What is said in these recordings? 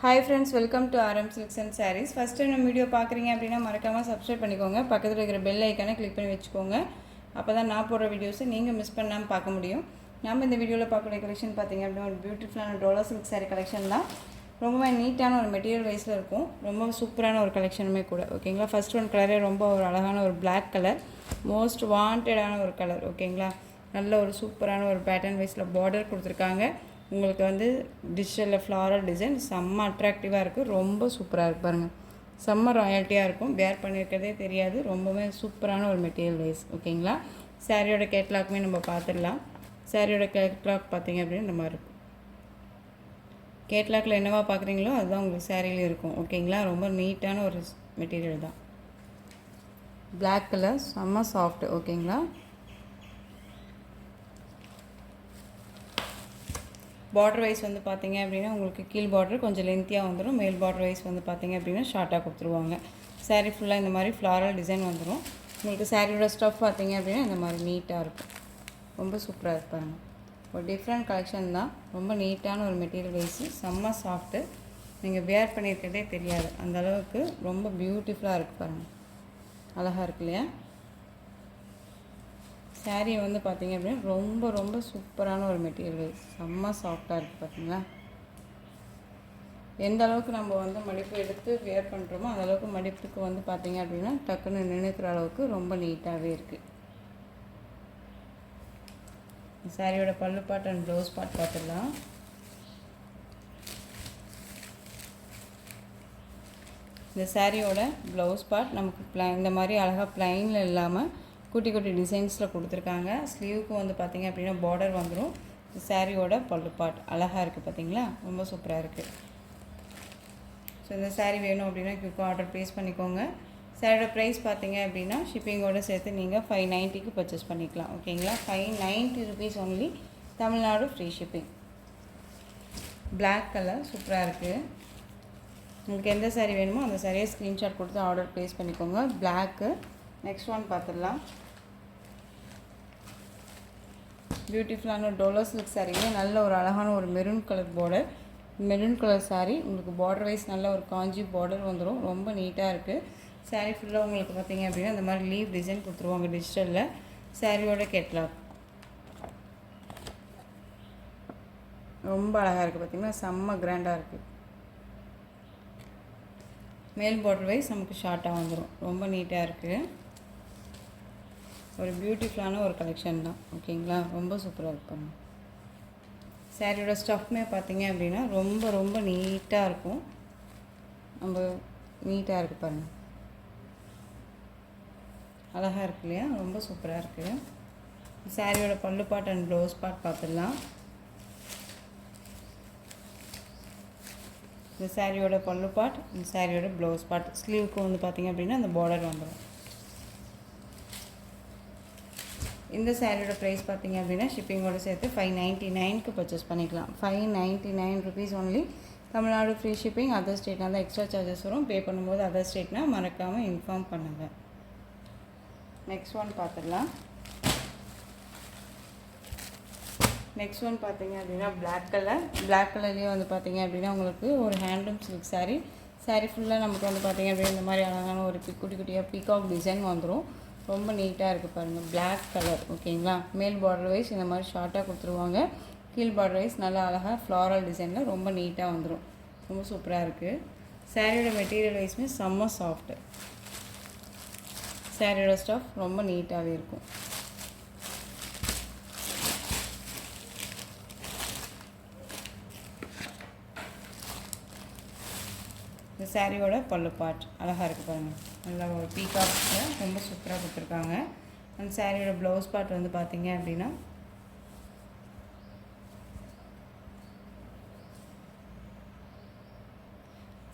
Hi friends, welcome to RM Silks and Sarees. First time நம்ம video பார்க்குறீங்க அப்படின்னா மறக்காமல் சப்ஸ்கிரைப் பண்ணிக்கோங்க. பக்கத்தில் இருக்கிற பெல் ஐக்கானை கிளிக் பண்ணி வச்சுக்கோங்க. அப்போ தான் நான் போடுற வீடியோஸை நீங்கள் மிஸ் பண்ணாமல் பார்க்க முடியும். நம்ம இந்த வீடியோவில் பார்க்கக்கூடிய கலெக்ஷன் பார்த்திங்க அப்படின்னா ஒரு பியூட்டிஃபுல்லான டோலா சில்க் சாரீ கலெக்ஷன் தான். ரொம்பவே நீட்டான ஒரு மெட்டீரியல் வைஸில் இருக்கும். ரொம்ப சூப்பரான ஒரு கலெக்ஷனுமே கூட. ஓகேங்களா, ஃபஸ்ட் ஒன் கலரே ரொம்ப ஒரு அழகான ஒரு பிளாக் கலர், மோஸ்ட் வாண்டடான ஒரு கலர். ஓகேங்களா, நல்ல ஒரு சூப்பரான ஒரு பேட்டர்ன் வைஸில் பார்டர் கொடுத்துருக்காங்க. உங்களுக்கு வந்து டிஜிட்டலில் ஃப்ளாரல் டிசைன் செம்ம அட்ராக்டிவாக இருக்குது. ரொம்ப சூப்பராக இருக்குது பாருங்கள். செம்ம ராயல்ட்டியாக இருக்கும். வேர் பண்ணியிருக்கிறதே தெரியாது. ரொம்பவே சூப்பரான ஒரு மெட்டீரியல் வைஸ். ஓகேங்களா, சாரியோட கேட்லாக்குமே நம்ம பார்த்துடலாம். சாரியோட கேட்லாக் பார்த்திங்க அப்படின்னு இந்த மாதிரி இருக்கும். கேட்லாக்கில் என்னவா பார்க்குறீங்களோ அதுதான் உங்களுக்கு சாரியில் இருக்கும். ஓகேங்களா, ரொம்ப நீட்டான ஒரு மெட்டீரியல் தான். பிளாக் கலர், செம்ம சாஃப்ட். ஓகேங்களா, பார்டர் வைஸ் வந்து பார்த்திங்க அப்படின்னா உங்களுக்கு கீழ் பார்டர் கொஞ்சம் லென்த்தியாக வந்துடும். மேல் பார்டர் வைஸ் வந்து பார்த்திங்க அப்படின்னா ஷார்ட்டாக கொடுத்துருவாங்க. சாரீ ஃபுல்லாக இந்த மாதிரி ஃப்ளாரல் டிசைன் வந்துடும். உங்களுக்கு சாரியோட ஸ்டஃப் பார்த்திங்க அப்படின்னா இந்த மாதிரி நீட்டாக இருக்கும். ரொம்ப சூப்பராக இருப்பாங்க. ஒரு டிஃப்ரெண்ட் கலெக்ஷன் தான். ரொம்ப நீட்டான ஒரு மெட்டீரியல் வைஸு, செம்ம சாஃப்ட்டு. நீங்கள் வேர் பண்ணியிருக்கிறதே தெரியாது, அந்தளவுக்கு ரொம்ப பியூட்டிஃபுல்லாக இருக்குது பாருங்கள். அழகாக இருக்கு இல்லையா? சாரீ வந்து பார்த்திங்க அப்படின்னா ரொம்ப ரொம்ப சூப்பரான ஒரு மெட்டீரியல், செம்ம சாஃப்டாக இருக்குது. பார்த்திங்களா, எந்த அளவுக்கு நம்ம வந்து மடிப்பு எடுத்து வேர் பண்ணுறோமோ அந்தளவுக்கு மடிப்புக்கு வந்து பார்த்திங்க அப்படின்னா டக்குன்னு நினைக்கிற அளவுக்கு ரொம்ப நீட்டாகவே இருக்குது. சாரியோட பல்லு பாட் அண்ட் ப்ளவுஸ் பாட் பார்த்துடலாம். இந்த சாரியோட ப்ளவுஸ் பார்ட் நமக்கு இந்த மாதிரி அழகாக ப்ளைனில் இல்லாமல் குட்டி குட்டி டிசைன்ஸில் கொடுத்துருக்காங்க. ஸ்லீவுக்கு வந்து பார்த்திங்க அப்படின்னா பார்டர் வந்துடும். சாரியோட பல்லு பாட் அழகாக இருக்குது. பார்த்திங்களா, ரொம்ப சூப்பராக இருக்குது. ஸோ இந்த சாரீ வேணும் அப்படின்னா குயிக்காக ஆர்டர் ப்ளேஸ் பண்ணிக்கோங்க. சாரியோட ப்ரைஸ் பார்த்திங்க அப்படின்னா ஷிப்பிங்கோடு சேர்த்து நீங்கள் 590க்கு பர்ச்சேஸ் பண்ணிக்கலாம். ஓகேங்களா, 590 rupees only, Tamil Nadu free shipping. Black colour சூப்பராக இருக்குது. உங்களுக்கு எந்த சாரீ வேணுமோ அந்த சாரியை ஸ்க்ரீன்ஷாட் கொடுத்து ஆர்டர் ப்ளேஸ் பண்ணிக்கோங்க. பிளாக்கு. நெக்ஸ்ட் ஒன் பார்த்துடலாம். பியூட்டிஃபுல்லான டோலா சில்க் சாரீங்க. நல்ல ஒரு அழகான ஒரு maroon colour border, maroon colour sari. உங்களுக்கு பார்டர் வைஸ் நல்ல ஒரு காஞ்சி பார்டர் வந்துடும். ரொம்ப நீட்டாக இருக்குது. சாரீ ஃபுல்லாக உங்களுக்கு பார்த்திங்க அப்படின்னா இந்த மாதிரி லீவ் டிசைன் கொடுத்துருவாங்க டிஜிட்டலில். சாரியோட கேட்லாக் ரொம்ப அழகாக இருக்குது. பார்த்திங்கன்னா செம்ம கிராண்டாக இருக்குது. மேல் பார்டர் வைஸ் நமக்கு ஷார்ட்டாக வந்துடும். ரொம்ப நீட்டாக இருக்குது. ஒரு பியூட்டிஃபுல்லான ஒரு கலெக்ஷன் தான். ஓகேங்களா, ரொம்ப சூப்பராக இருப்பாங்க. சாரியோட ஸ்டஃப்மே பார்த்திங்க அப்படின்னா ரொம்ப ரொம்ப நீட்டாக இருக்கும். நம்ம நீட்டாக இருக்குது பாருங்கள். அழகாக இருக்கு இல்லையா? ரொம்ப சூப்பராக இருக்குது. சாரியோட பல்லு பாட் அண்ட் ப்ளவுஸ் பாட் பார்த்துடலாம். இந்த சாரியோட பல்லு பாட், இந்த சாரியோட ப்ளவுஸ் பாட். ஸ்லீவுக்கு வந்து பார்த்திங்க அப்படின்னா அந்த பார்டர் வந்துடும். இந்த சாரியோட ப்ரைஸ் பார்த்திங்க அப்படின்னா ஷிப்பிங்கோடு சேர்த்து 599க்கு பர்ச்சேஸ் பண்ணிக்கலாம். 599 rupees only, Tamil Nadu free shipping. Other ஸ்டேட்னால் தான் எக்ஸ்ட்ரா சார்ஜஸ் வரும். பே பண்ணும்போது அதர் ஸ்டேட்னால் மறக்காமல் இன்ஃபார்ம் பண்ணுங்கள். நெக்ஸ்ட் ஒன் பார்த்துடலாம். நெக்ஸ்ட் ஒன் பார்த்திங்க அப்படின்னா பிளாக் கலர். பிளாக் கலர்லேயே வந்து பார்த்திங்க அப்படின்னா உங்களுக்கு ஒரு ஹேண்ட்லூம் சில்க் சாரீ. சாரீ ஃபுல்லாக நமக்கு வந்து பார்த்திங்க அப்படின்னா இந்த மாதிரி அழகான ஒரு குட்டி குட்டியாக பீகாக் டிசைன் வந்துடும். ரொம்ப நீட்டாக இருக்குது பாருங்கள். Black colour. ஓகேங்களா, மேல் பார்டர் வைஸ் இந்த மாதிரி ஷார்ட்டாக கொடுத்துருவாங்க. கீழ் பார்டர் வைஸ் நல்லா அழகாக ஃப்ளாரல் டிசைனில் ரொம்ப நீட்டாக வந்துடும். ரொம்ப சூப்பராக இருக்குது. சாரியோட மெட்டீரியல் வைஸுமே செம்ம சாஃப்ட்டு. சாரியோட ஸ்டஃப் ரொம்ப நீட்டாகவே இருக்கும். இந்த சாரியோட பல்லு பாட் அழகாக இருக்குது பாருங்கள். நல்லா ஒரு பீகாக்கில் ரொம்ப சூப்பராக கொடுத்துருக்காங்க. அந்த சாரியோட ப்ளவுஸ் பாட் வந்து பார்த்திங்க அப்படின்னா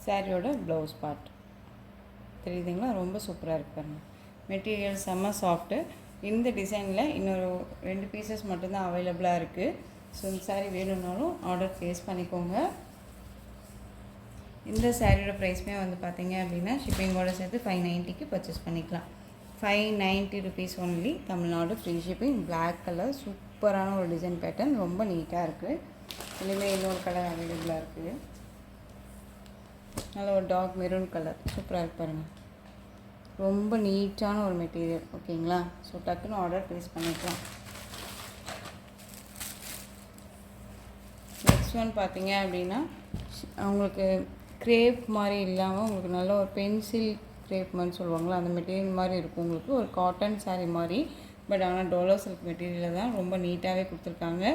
சாரியோட ப்ளவுஸ் பாட் தெரியுதுங்களா? ரொம்ப சூப்பராக இருக்குது பாருங்கள். மெட்டீரியல் செம்ம சாஃப்ட்டு. இந்த டிசைனில் இன்னொரு 2 பீசஸ் மட்டும்தான் அவைலபிளாக இருக்குது. ஸோ இந்த சாரீ வேணும்னாலும் ஆர்டர் ப்ளேஸ் பண்ணிக்கோங்க. இந்த சாரியோட ப்ரைஸ்மே வந்து பார்த்திங்க அப்படின்னா ஷிப்பிங்கோடு சேர்த்து 590க்கு பர்ச்சேஸ் பண்ணிக்கலாம். 590 rupees only, Tamil Nadu free shipping. Black colour சூப்பரான ஒரு டிசைன் பேட்டர்ன், ரொம்ப நீட்டாக இருக்குது. இனிமேல் இன்னொரு கலர் அவைலபிளாக இருக்குது. நல்ல ஒரு டார்க் மெரூன் கலர் சூப்பராக இருக்கு பாருங்கள். ரொம்ப நீட்டான ஒரு மெட்டீரியல். ஓகேங்களா? ஸோ டக்குன்னு ஆர்டர் ப்ளேஸ் பண்ணிக்கலாம். நெக்ஸ்ட் ஒன் பார்த்தீங்க அப்படின்னா உங்களுக்கு க்ரேப் மாதிரி இல்லாமல் உங்களுக்கு நல்ல ஒரு பென்சில் க்ரேப் மாதிரி சொல்லுவாங்களா, அந்த மெட்டீரியல் மாதிரி இருக்கும். உங்களுக்கு ஒரு காட்டன் சாரீ மாதிரி, பட் ஆனால் டோலோ சில்க் மெட்டீரியலில் தான் ரொம்ப நீட்டாகவே கொடுத்துருக்காங்க.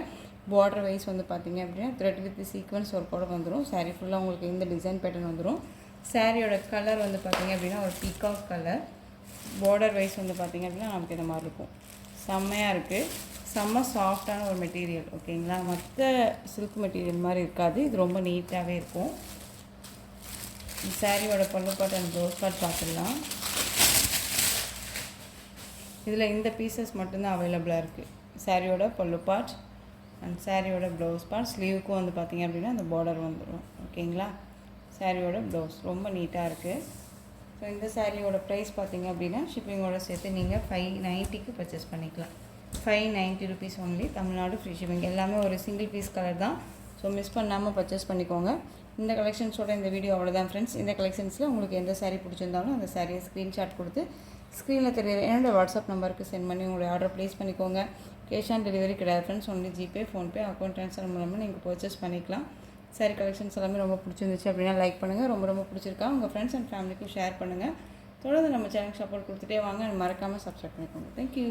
பார்டர் வைஸ் வந்து பார்த்திங்க அப்படின்னா த்ரெட் வித் சீக்வன்ஸ் ஒர்க்கோட வந்துடும். சாரீ ஃபுல்லாக உங்களுக்கு இந்த டிசைன் பேட்டர்ன் வந்துடும். சாரியோட கலர் வந்து பார்த்திங்க அப்படின்னா ஒரு பீகாக் கலர். பார்டர் வைஸ் வந்து பார்த்திங்க அப்படின்னா நமக்கு இந்த மாதிரி இருக்கும். செம்மையாக இருக்குது. செம்ம சாஃப்டான ஒரு மெட்டீரியல். ஓகேங்களா? மற்ற சில்க் மெட்டீரியல் மாதிரி இருக்காது. இது ரொம்ப நீட்டாகவே இருக்கும். சாரியோட பல்லு பார்ட் அண்ட் ப்ளவுஸ் பார்ட் பார்த்துடலாம். இதில் இந்த பீசஸ் மட்டும்தான் அவைலபிளாக இருக்குது. சாரியோட பல்லு பார்ட் அண்ட் சாரியோட ப்ளவுஸ் பார்ட். ஸ்லீவுக்கும் வந்து பார்த்திங்க அப்படின்னா அந்த பார்டர் வந்துடும். ஓகேங்களா? சாரியோட ப்ளவுஸ் ரொம்ப நீட்டாக இருக்குது. ஸோ இந்த சாரியோட ப்ரைஸ் பார்த்திங்க அப்படின்னா ஷிப்பிங்கோட சேர்த்து நீங்கள் 590க்கு பர்ச்சேஸ் பண்ணிக்கலாம். 590 rupees only. Tamil Nadu free shipping. எல்லாமே ஒரு சிங்கிள் பீஸ் கலர் தான். ஸோ மிஸ் பண்ணாமல் பர்ச்சேஸ் பண்ணிக்கோங்க. இந்த கலெக்ஷன்ஸோட இந்த வீடியோ அவ்வளோதான் ஃப்ரெண்ட்ஸ். இந்த கலெக்ஷன்ஸில் உங்களுக்கு எந்த சாரீ பிடிச்சிருந்தாலும் அந்த சாரியை ஸ்க்ரீன்ஷாட் கொடுத்து ஸ்க்ரீனில் தெரியுற என்னோடய வாட்ஸ்அப் நம்பருக்கு சென்ட் பண்ணி உங்களுடைய ஆர்டர் ப்ளேஸ் பண்ணிக்கோங்க. கேஷ் ஆன் டெலிவரி கிடையாது friends. Only GPay, PhonePe, account transfer மூலமாக நீங்கள் பர்ச்சேஸ் பண்ணிக்கலாம். சாரி கலெக்ஷன்ஸ் எல்லாமே ரொம்ப பிடிச்சிருந்துச்சு அப்படின்னா லைக் பண்ணுங்கள். ரொம்ப பிடிச்சிருக்கா உங்கள் ஃப்ரெண்ட்ஸ் அண்ட் ஃபேமிலிக்கும் ஷேர் பண்ணுங்கள். தொடர்ந்து நம்ம சேனலுக்கு சப்போர்ட் கொடுத்துட்டே வாங்க. மறக்காமல் சப்ஸ்கிரைப் பண்ணிக்கோங்க. தேங்க்யூ.